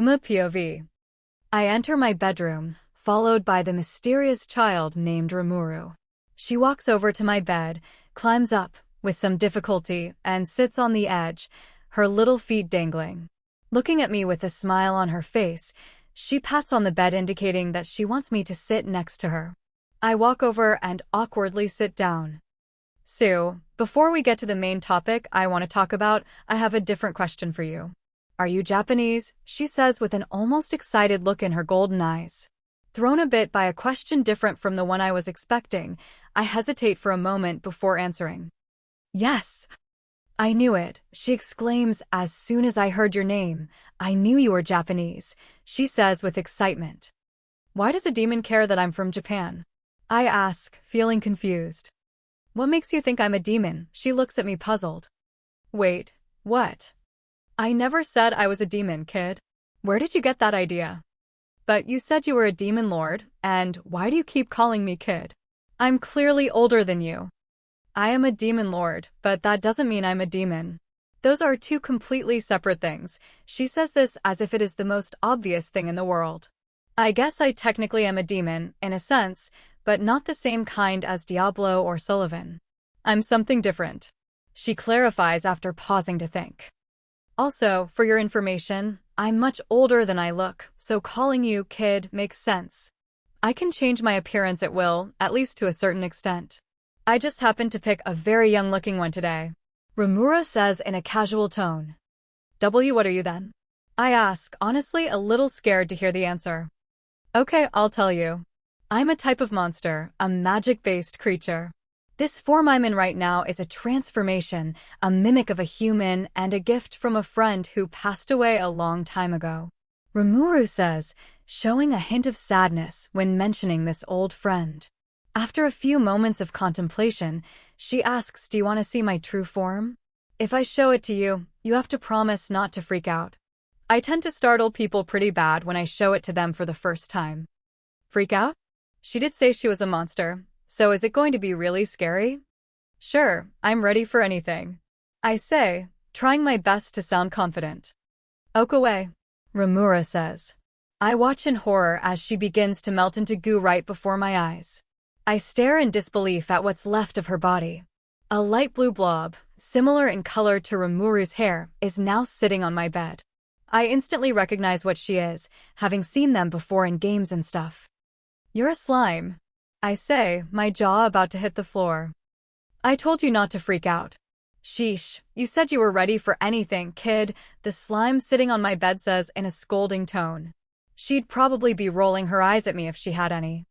Iruma POV. I enter my bedroom, followed by the mysterious child named Rimuru. She walks over to my bed, climbs up, with some difficulty, and sits on the edge, her little feet dangling. Looking at me with a smile on her face, she pats on the bed indicating that she wants me to sit next to her. I walk over and awkwardly sit down. Sue, before we get to the main topic I want to talk about, I have a different question for you. Are you Japanese? She says with an almost excited look in her golden eyes. Thrown a bit by a question different from the one I was expecting, I hesitate for a moment before answering. Yes. I knew it, she exclaims as soon as I heard your name. I knew you were Japanese, she says with excitement. Why does a demon care that I'm from Japan? I ask, feeling confused. What makes you think I'm a demon? She looks at me puzzled. Wait, what? I never said I was a demon, kid. Where did you get that idea? But you said you were a demon lord, and why do you keep calling me kid? I'm clearly older than you. I am a demon lord, but that doesn't mean I'm a demon. Those are two completely separate things. She says this as if it is the most obvious thing in the world. I guess I technically am a demon, in a sense, but not the same kind as Diablo or Sullivan. I'm something different. She clarifies after pausing to think. Also, for your information, I'm much older than I look, so calling you kid makes sense. I can change my appearance at will, at least to a certain extent. I just happened to pick a very young-looking one today. Rimuru says in a casual tone. What are you then? I ask, honestly a little scared to hear the answer. Okay, I'll tell you. I'm a type of monster, a magic-based creature. This form I'm in right now is a transformation, a mimic of a human, and a gift from a friend who passed away a long time ago. Rimuru says, showing a hint of sadness when mentioning this old friend. After a few moments of contemplation, she asks, do you want to see my true form? If I show it to you, you have to promise not to freak out. I tend to startle people pretty bad when I show it to them for the first time. Freak out? She did say she was a monster. So is it going to be really scary? Sure, I'm ready for anything. I say, trying my best to sound confident. Oak away, Rimuru says. I watch in horror as she begins to melt into goo right before my eyes. I stare in disbelief at what's left of her body. A light blue blob, similar in color to Rimuru's hair, is now sitting on my bed. I instantly recognize what she is, having seen them before in games and stuff. You're a slime. I say, my jaw about to hit the floor. I told you not to freak out. Sheesh, you said you were ready for anything, kid, the slime sitting on my bed says in a scolding tone. She'd probably be rolling her eyes at me if she had any.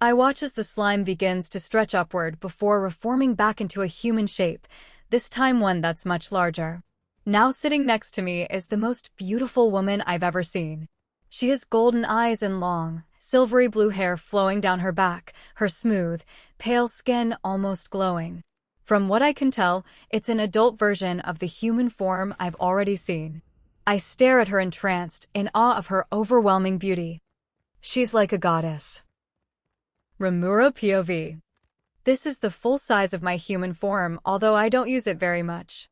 I watch as the slime begins to stretch upward before reforming back into a human shape, this time one that's much larger. Now sitting next to me is the most beautiful woman I've ever seen. She has golden eyes and long, silvery blue hair flowing down her back, her smooth, pale skin almost glowing. From what I can tell, it's an adult version of the human form I've already seen. I stare at her entranced, in awe of her overwhelming beauty. She's like a goddess. Rimuru POV. This is the full size of my human form, although I don't use it very much.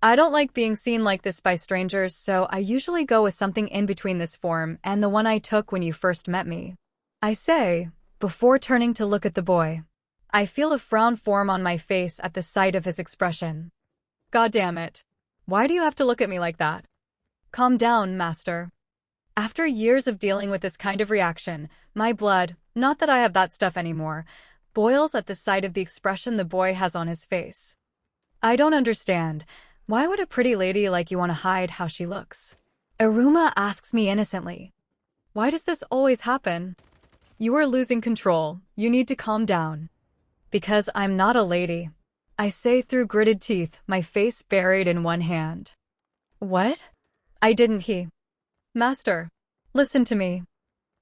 I don't like being seen like this by strangers, so I usually go with something in between this form and the one I took when you first met me. I say, before turning to look at the boy. I feel a frown form on my face at the sight of his expression. God damn it. Why do you have to look at me like that? Calm down, master. After years of dealing with this kind of reaction, my blood, not that I have that stuff anymore, boils at the sight of the expression the boy has on his face. I don't understand. Why would a pretty lady like you want to hide how she looks? Iruma asks me innocently. Why does this always happen? You are losing control. You need to calm down. Because I'm not a lady. I say through gritted teeth, my face buried in one hand. What? I didn't he. Master, listen to me.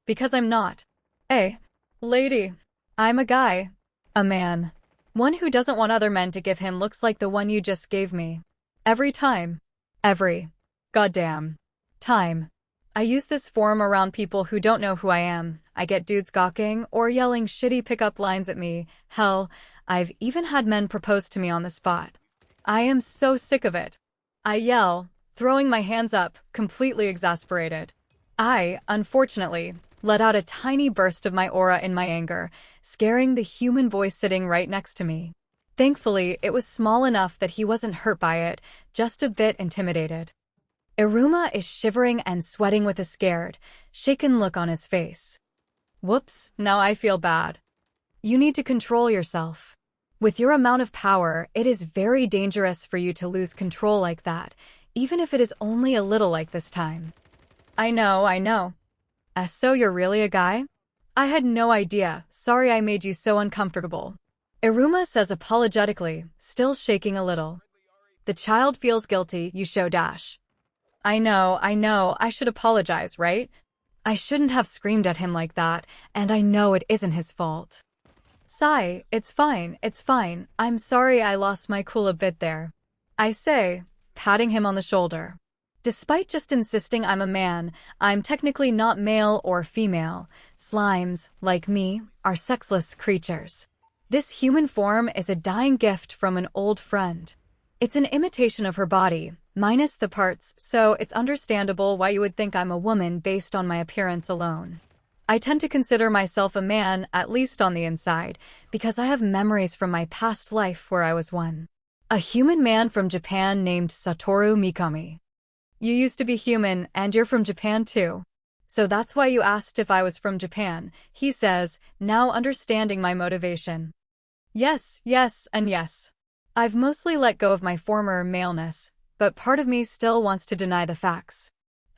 Because I'm not a lady. I'm a guy. A man. One who doesn't want other men to give him looks like the one you just gave me. Every time. Every goddamn time. I use this form around people who don't know who I am. I get dudes gawking or yelling shitty pickup lines at me. Hell, I've even had men propose to me on the spot. I am so sick of it. I yell, throwing my hands up, completely exasperated. I, unfortunately, let out a tiny burst of my aura in my anger, scaring the human voice sitting right next to me. Thankfully, it was small enough that he wasn't hurt by it, just a bit intimidated. Iruma is shivering and sweating with a scared, shaken look on his face. Whoops, now I feel bad. You need to control yourself. With your amount of power, it is very dangerous for you to lose control like that, even if it is only a little like this time. I know. So you're really a guy? I had no idea. Sorry I made you so uncomfortable. Iruma says apologetically, still shaking a little. The child feels guilty, you show dash. I know, I should apologize, right? I shouldn't have screamed at him like that, and I know it isn't his fault. Sigh, it's fine. I'm sorry I lost my cool a bit there. I say, patting him on the shoulder. Despite just insisting I'm a man, I'm technically not male or female. Slimes, like me, are sexless creatures. This human form is a dying gift from an old friend. It's an imitation of her body, minus the parts, so it's understandable why you would think I'm a woman based on my appearance alone. I tend to consider myself a man, at least on the inside, because I have memories from my past life where I was one. A human man from Japan named Satoru Mikami. You used to be human, and you're from Japan too. So that's why you asked if I was from Japan, he says, now understanding my motivation. Yes, and yes. I've mostly let go of my former maleness, but part of me still wants to deny the facts.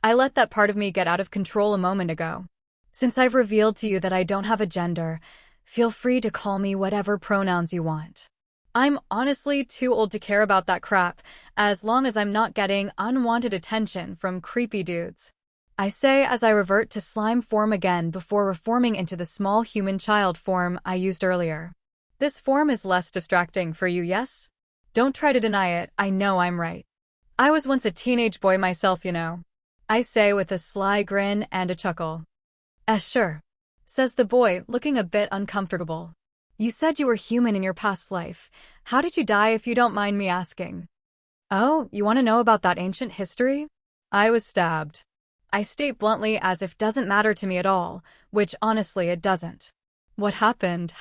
I let that part of me get out of control a moment ago. Since I've revealed to you that I don't have a gender, feel free to call me whatever pronouns you want. I'm honestly too old to care about that crap, as long as I'm not getting unwanted attention from creepy dudes. I say as I revert to slime form again before reforming into the small human child form I used earlier. This form is less distracting for you, yes? Don't try to deny it, I know I'm right. I was once a teenage boy myself, you know. I say with a sly grin and a chuckle. Sure, says the boy, looking a bit uncomfortable. You said you were human in your past life. How did you die if you don't mind me asking? Oh, you want to know about that ancient history? I was stabbed. I state bluntly as if doesn't matter to me at all, which honestly it doesn't. What happened.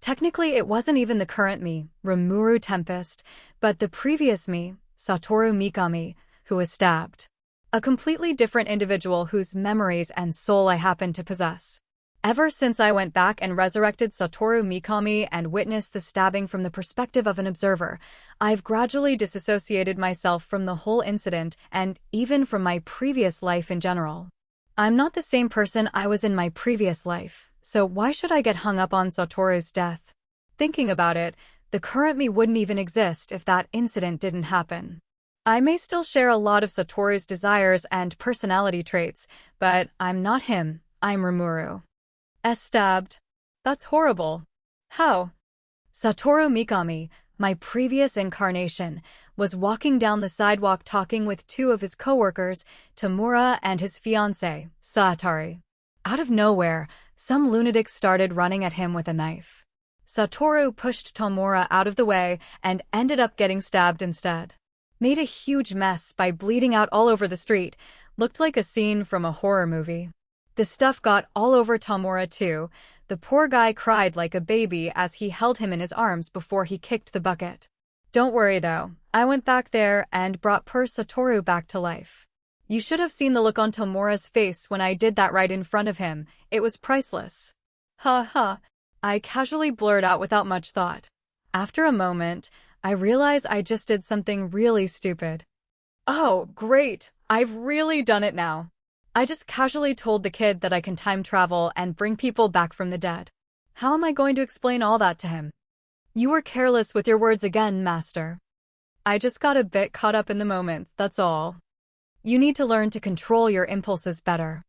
Technically it wasn't even the current me, Rimuru Tempest, but the previous me, Satoru Mikami, who was stabbed. A completely different individual whose memories and soul I happen to possess. Ever since I went back and resurrected Satoru Mikami and witnessed the stabbing from the perspective of an observer, I've gradually disassociated myself from the whole incident and even from my previous life in general. I'm not the same person I was in my previous life, so why should I get hung up on Satoru's death? Thinking about it, the current me wouldn't even exist if that incident didn't happen. I may still share a lot of Satoru's desires and personality traits, but I'm not him, I'm Rimuru. Stabbed. That's horrible. How? Satoru Mikami, my previous incarnation, was walking down the sidewalk talking with two of his coworkers, Tamura and his fiancée, Saatari. Out of nowhere, some lunatic started running at him with a knife. Satoru pushed Tamura out of the way and ended up getting stabbed instead. Made a huge mess by bleeding out all over the street, looked like a scene from a horror movie. The stuff got all over Tamura too. The poor guy cried like a baby as he held him in his arms before he kicked the bucket. Don't worry though, I went back there and brought poor Satoru back to life. You should have seen the look on Tamura's face when I did that right in front of him, it was priceless. Ha, I casually blurred out without much thought. After a moment, I realize I just did something really stupid. Oh, great, I've really done it now. I just casually told the kid that I can time travel and bring people back from the dead. How am I going to explain all that to him? You were careless with your words again, Master. I just got a bit caught up in the moment, that's all. You need to learn to control your impulses better.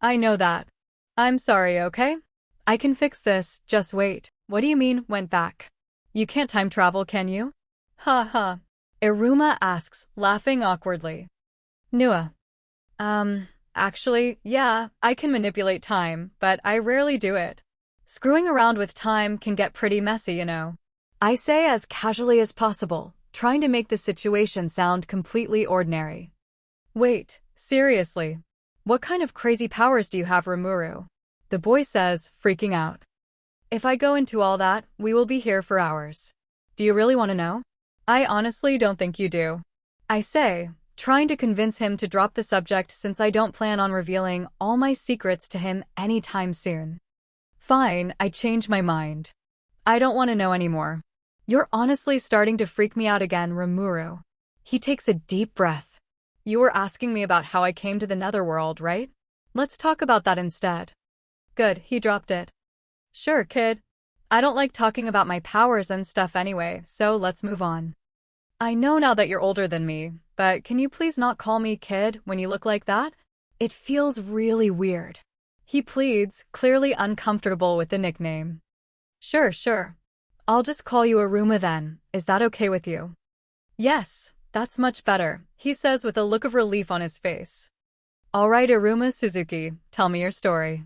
I know that. I'm sorry, okay? I can fix this, just wait. What do you mean, went back? You can't time travel, can you? Ha. Iruma asks, laughing awkwardly. Nua. Actually, yeah, I can manipulate time, but I rarely do it. Screwing around with time can get pretty messy, you know. I say as casually as possible, trying to make the situation sound completely ordinary. Wait, seriously. What kind of crazy powers do you have, Rimuru? The boy says, freaking out. If I go into all that, we will be here for hours. Do you really want to know? I honestly don't think you do. I say, trying to convince him to drop the subject since I don't plan on revealing all my secrets to him anytime soon. Fine, I change my mind. I don't want to know anymore. You're honestly starting to freak me out again, Rimuru. He takes a deep breath. You were asking me about how I came to the Netherworld, right? Let's talk about that instead. Good, he dropped it. Sure, kid. I don't like talking about my powers and stuff anyway, so let's move on. I know now that you're older than me, but can you please not call me kid when you look like that? It feels really weird. He pleads, clearly uncomfortable with the nickname. Sure. I'll just call you Iruma then. Is that okay with you? Yes, that's much better, he says with a look of relief on his face. All right, Iruma Suzuki, tell me your story.